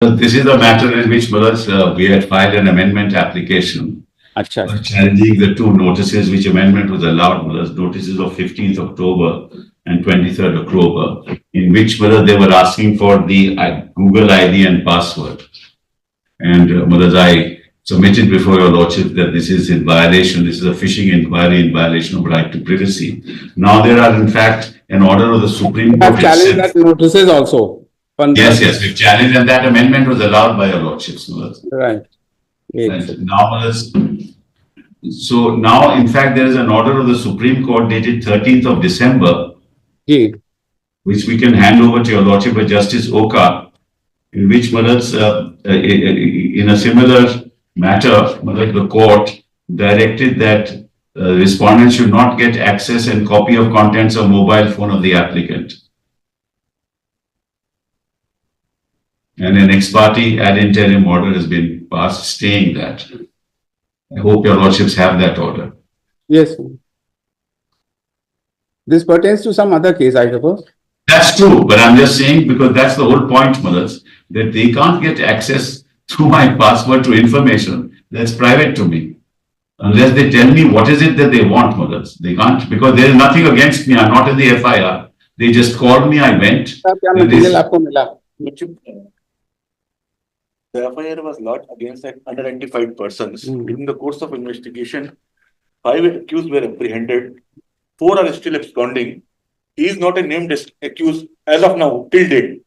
So this is the matter in which we had filed an amendment application अच्छा challenging the two notices which amendment was allowed, notices of 15th October and 23rd October, in which they were asking for the Google ID and password. And I submitted before your lordship that this is in violation, this is a phishing inquiry in violation of right to privacy. Now there are in fact an order of the Supreme Court. I've challenged that notices also. Yes, yes, we've challenged, and that amendment was allowed by your lordships. Right. And now, so now, in fact, there is an order of the Supreme Court dated 13th of December, which we can hand over to your lordship by Justice Oka, in which in a similar matter, the court directed that respondents should not get access and copy of contents of mobile phone of the applicant. And an ex parte ad interim order has been passed staying that. I hope your lordships have that order. Yes. This pertains to some other case, I suppose. That's true, but I'm just saying because that's the whole point, mothers, that they can't get access through my password to information that's private to me. Unless they tell me what is it that they want, mothers. They can't, because there is nothing against me. I'm not in the FIR. They just called me, I went. The FIR was lodged against unidentified persons. During the course of investigation, 5 accused were apprehended. 4 are still absconding. He is not a named accused as of now, till date.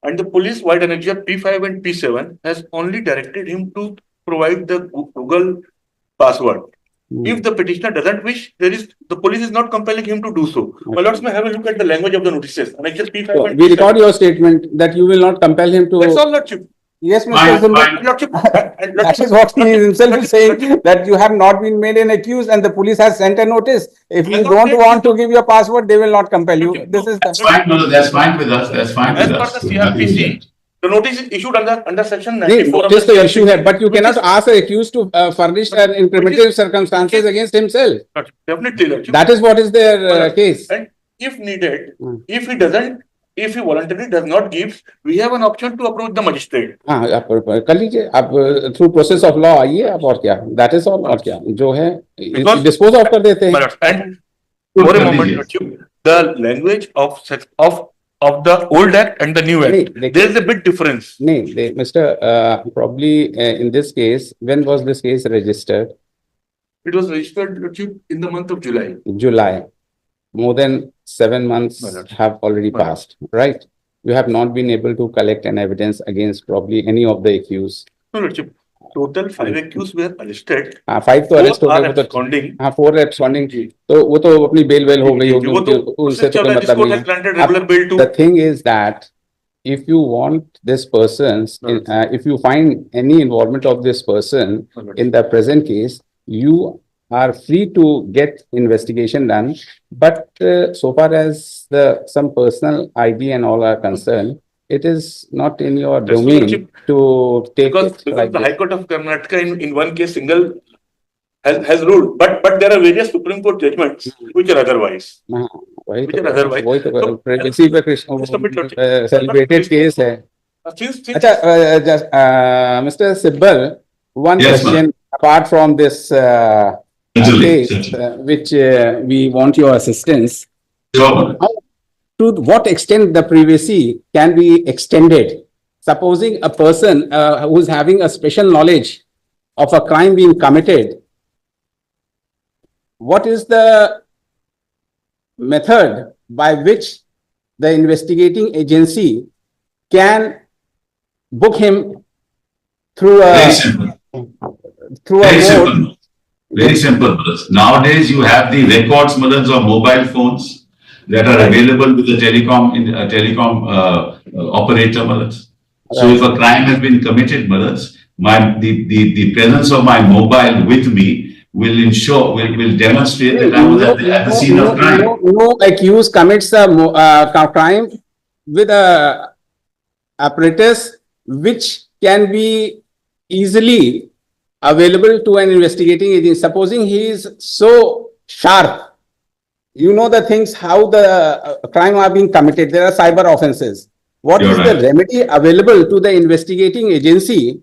And the police, wide energy of P5 and P7, has only directed him to provide the Google password. If the petitioner doesn't wish, the police is not compelling him to do so. My lords may have a look at the language of the notices. And P5 so and we P7. record your statement that you will not compel him to. That's all, lordship. Yes, Mr. Zimmer. That is what he himself is saying, that you have not been made an accused and the police has sent a notice. If you don't want to give your password, they will not compel you. This is that's fine. No, that's fine with us. That's fine with us. As per the CRPC, the notice is issued under section 94 of the the issue here, but you cannot ask the accused to furnish incriminating circumstances against himself. Definitely. That is what is their case. And if needed, if he voluntarily does not give, we have an option to approach the magistrate. कर लीजिए आप through process of law आइए आप और क्या, that is all और क्या जो है dispose of कर देते हैं. And for a moment, the language of the old act and the new act, there is a big difference. Mr. Probably in this case, when was this case registered? It was registered in the month of July. July. More than 7 months have already passed, right? You have not been able to collect an evidence against probably any of the accused. No, Lordship. Total 5 accused were arrested. 5 तो arrest हो गए, 4 absconding. तो वो तो अपनी bail हो गई होगी, उनसे तो कोई मतलब नहीं. The thing is that if you want this person, if you find any involvement of this person in the present case, you are free to get investigation done, but so far as some personal ID and all are concerned, it is not in your domain to take because like the Highcourt of Karnataka in one case single has ruled, but there are various Supreme Court judgments which are otherwise. Celebrated case hai. Mr. Sibbal, one question apart from this case, which we want your assistance. Sure. To what extent the privacy can be extended? Supposing a person who is having a special knowledge of a crime being committed, what is the method by which the investigating agency can book him through a mode? Very simple. Nowadays, you have the records of mobile phones that are available with the telecom operator. So, if a crime has been committed, the presence of my mobile with me will demonstrate that I was at the scene of crime. No accused commits a crime with a apparatus which can be easily available to an investigating agency. Supposing he is so sharp, you know the things how the crime are being committed. There are cyber offenses. what You're is right. the remedy available to the investigating agency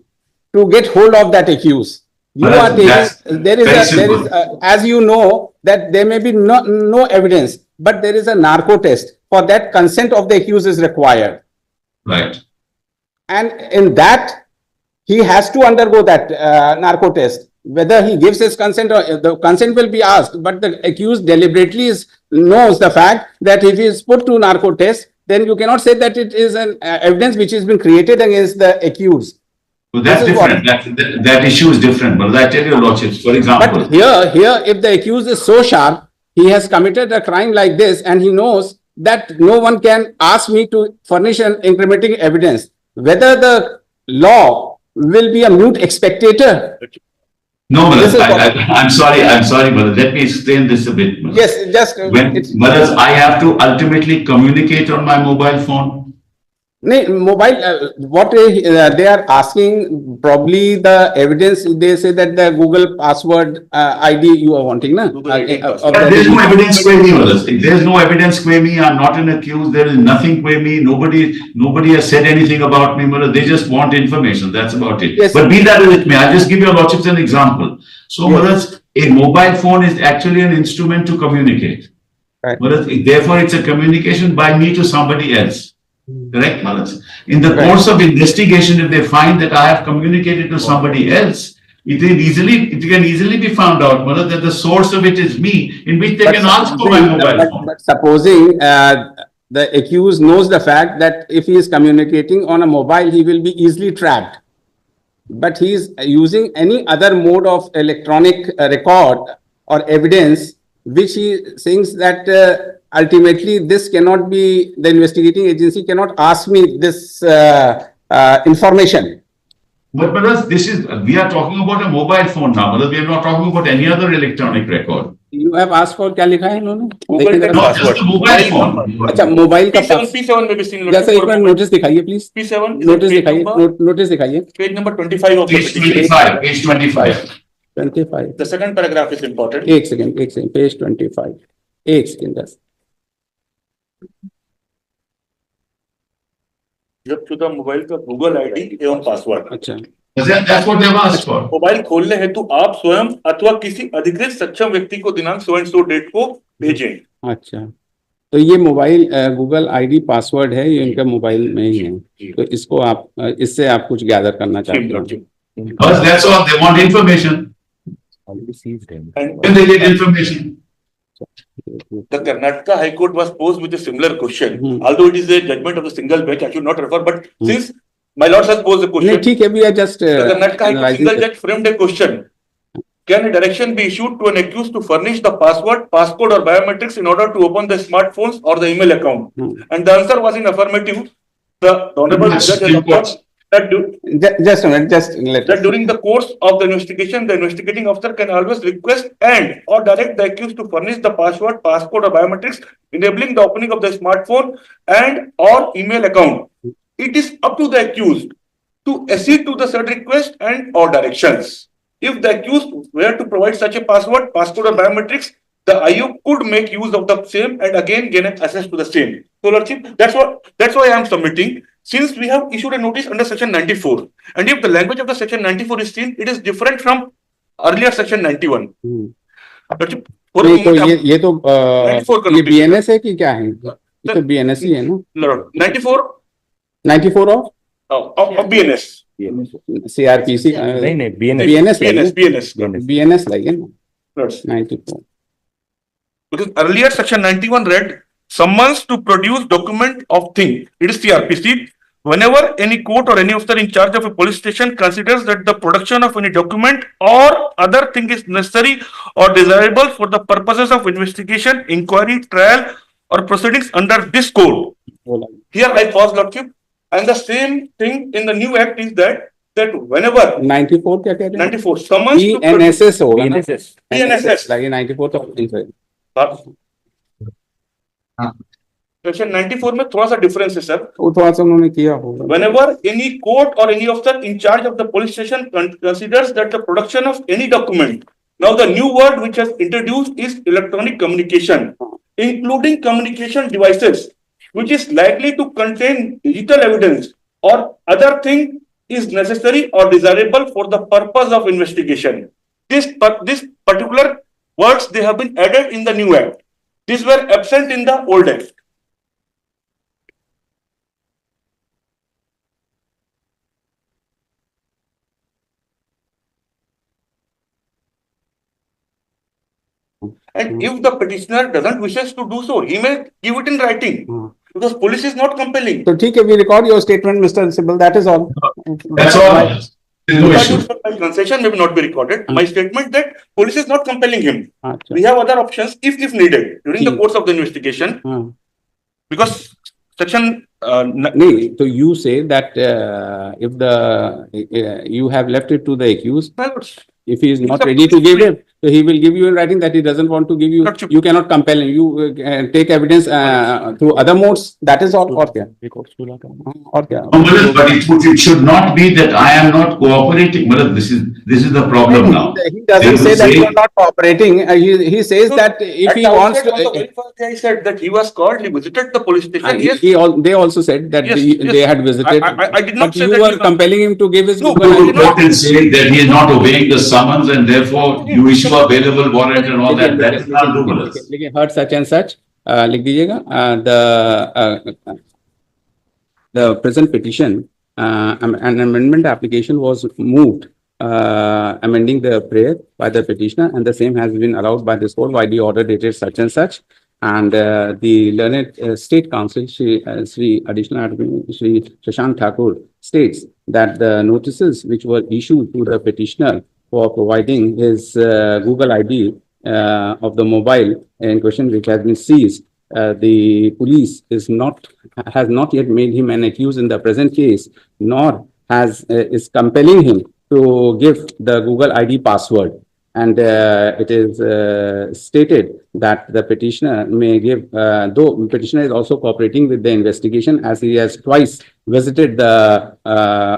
to get hold of that accused? You Well, are taking, that's very simple. as you know, that there may be no evidence, but there is a narco test. For that, consent of the accused is required. Right. And in that, he has to undergo that narco test. Whether he gives his consent or the consent will be asked, but the accused deliberately knows the fact that if he is put to narco test, then you cannot say that it is an evidence which has been created against the accused. So that's different. That issue is different. But I tell you, Lordships, for example. But here, if the accused is so sharp, he has committed a crime like this, and he knows that no one can ask me to furnish an incriminating evidence. Whether the law will be a mute spectator. No, I'm sorry, but let me explain this a bit. Malaz. Yes, just Malaz, I have to ultimately communicate on my mobile phone. Mobile, what they are asking, probably the evidence, they say that the Google password ID you are wanting, na? There's no evidence for me, Malaz. If there's no evidence for me, I'm not an accused, there is nothing for me, nobody has said anything about me, Malaz. They just want information, that's about it. Yes. But be that with me, I'll just give your Lordships an example. So, Malaz, a mobile phone is actually an instrument to communicate. Right. Malaz, therefore, it's a communication by me to somebody else. Correct, Malaz? In the course of investigation, if they find that I have communicated to somebody else, it can easily be found out, Malaz, that the source of it is me, in which they can ask for my mobile phone. But supposing the accused knows the fact that if he is communicating on a mobile, he will be easily tracked. But he is using any other mode of electronic record or evidence, which he thinks that ultimately this cannot be, the investigating agency cannot ask me this information. But Malaz, we are talking about a mobile phone now, Malaz. We are not talking about any other electronic record. You have asked for क्या लिखा है इन्होंने? No, just a mobile phone. अच्छा, mobile का P7 में भी scene जैसे एक मिनट नोटिस दिखाइए प्लीज. P7 नोटिस दिखाइए. Page number 25 of the Page petition. 25, page 25. 25. The second paragraph is important. एक सेकंड, page 25. एक सेकंड बस. जब मोबाइल का गूगल आईडी एवं पासवर्ड. अच्छा. That's what they've asked for. Mobile खोलने हेतु आप स्वयं अथवा किसी अधिकृत सक्षम व्यक्ति को दिनांक सो एंड सो डेट को भेजें. अच्छा, तो ये मोबाइल गूगल आईडी पासवर्ड है, ये इनका मोबाइल में ही है, तो इसको आप इससे आप कुछ गैदर करना चाहते हैं. Because that's all, they want information. And they get information. The Karnataka High Court was posed with a similar question. Although it is a judgment of the single bench, I should not refer, but since my lord has posed a question, ठीक है, we are just the Karnataka High Court single judge framed a question. Can a direction be issued to an accused to furnish the password, passcode or biometrics in order to open the smartphones or the email account? And the answer was in affirmative. The honorable judge has observed that just a minute, just let that during the course of the investigation, the investigating officer can always request and or direct the accused to furnish the password, passcode or biometrics, enabling the opening of the smartphone and or email account. It is up to the accused to accede to the said request and or directions. If the accused were to provide such a password, passcode or biometrics, the IU could make use of the same and again gain access to the same. So, Lordship, that's why I am submitting. Since we have issued a notice under section 94, and if the language of the section 94 is seen, it is different from earlier section 91. Lordship, ये तो ये BNS है कि क्या है? ये तो BNS ही है ना? 94 of BNS. CRPC नहीं BNS लगे ना? 94. Because earlier section 91 read summons to produce document of thing. It is CRPC. Whenever any court or any officer in charge of a police station considers that the production of any document or other thing is necessary or desirable for the purposes of investigation, inquiry, trial or proceedings under this code. Here I pause, Lordship. And the same thing in the new act is that whenever 94 क्या कह रहे हैं? 94 summons to BNSS होगा ना? BNSS लगे 94 तो section 94 में थोड़ा सा डिफरेंस है सर. वो थोड़ा सा उन्होंने किया होगा. Whenever any court or any officer in charge of the police station considers that the production of any document. Now the new word which has introduced is electronic communication, including communication devices which is likely to contain digital evidence or other thing is necessary or desirable for the purpose of investigation. This particular words they have been added in the new act. These were absent in the old act. And if the petitioner doesn't wishes to do so, he may give it in writing. Because police is not compelling. So, ठीक है, we record your statement, Mr. Hon'ble. That is all. That's all. No issue. My concession may not be recorded. My statement that police is not compelling him. अच्छा. We have other options if needed during the course of the investigation. Because section नहीं, so you say that if you have left it to the accused, if he is not ready to give it, so he will give you in writing that he doesn't want to give you. You cannot compel him. You take evidence through other modes. That is all. और क्या? और क्या? But it should not be that I am not cooperating. But this is the problem now. He doesn't say that you are not cooperating. He says that if he wants to. On the very first day, I said that he was called. He visited the police station. Yes. They also said that they had visited. I did not but say you that were compelling him to give his. You can say that he is not obeying the summons and therefore you issue a bailable warrant and all that. That is not doable. लेकिन heard such and such लिख दीजिएगा. The present petition, an amendment application was moved, amending the prayer by the petitioner, and the same has been allowed by this court by the order dated such and such. And the learned state counsel, Sri Additional Advocate Sri Shashank Thakur, states that the notices which were issued to the petitioner for providing his Google ID of the mobile in question, which has been seized, the police has not yet made him an accused in the present case, nor is compelling him to give the Google ID password. And it is stated that the petitioner may give, though petitioner is also cooperating with the investigation, as he has twice visited the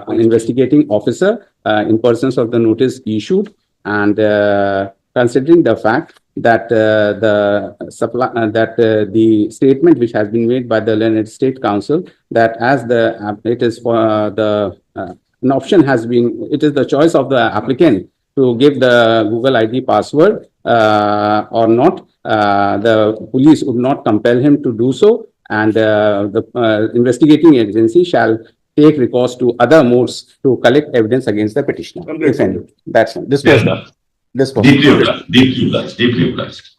investigating officer in persons of the notice issued, and considering the fact that the statement which has been made by the learned state counsel, that as it is for an option has been, it is the choice of the applicant to give the Google ID password or not, the police would not compel him to do so, and the investigating agency shall take recourse to other modes to collect evidence against the petitioner. If any. That's it. This was deeply obliged.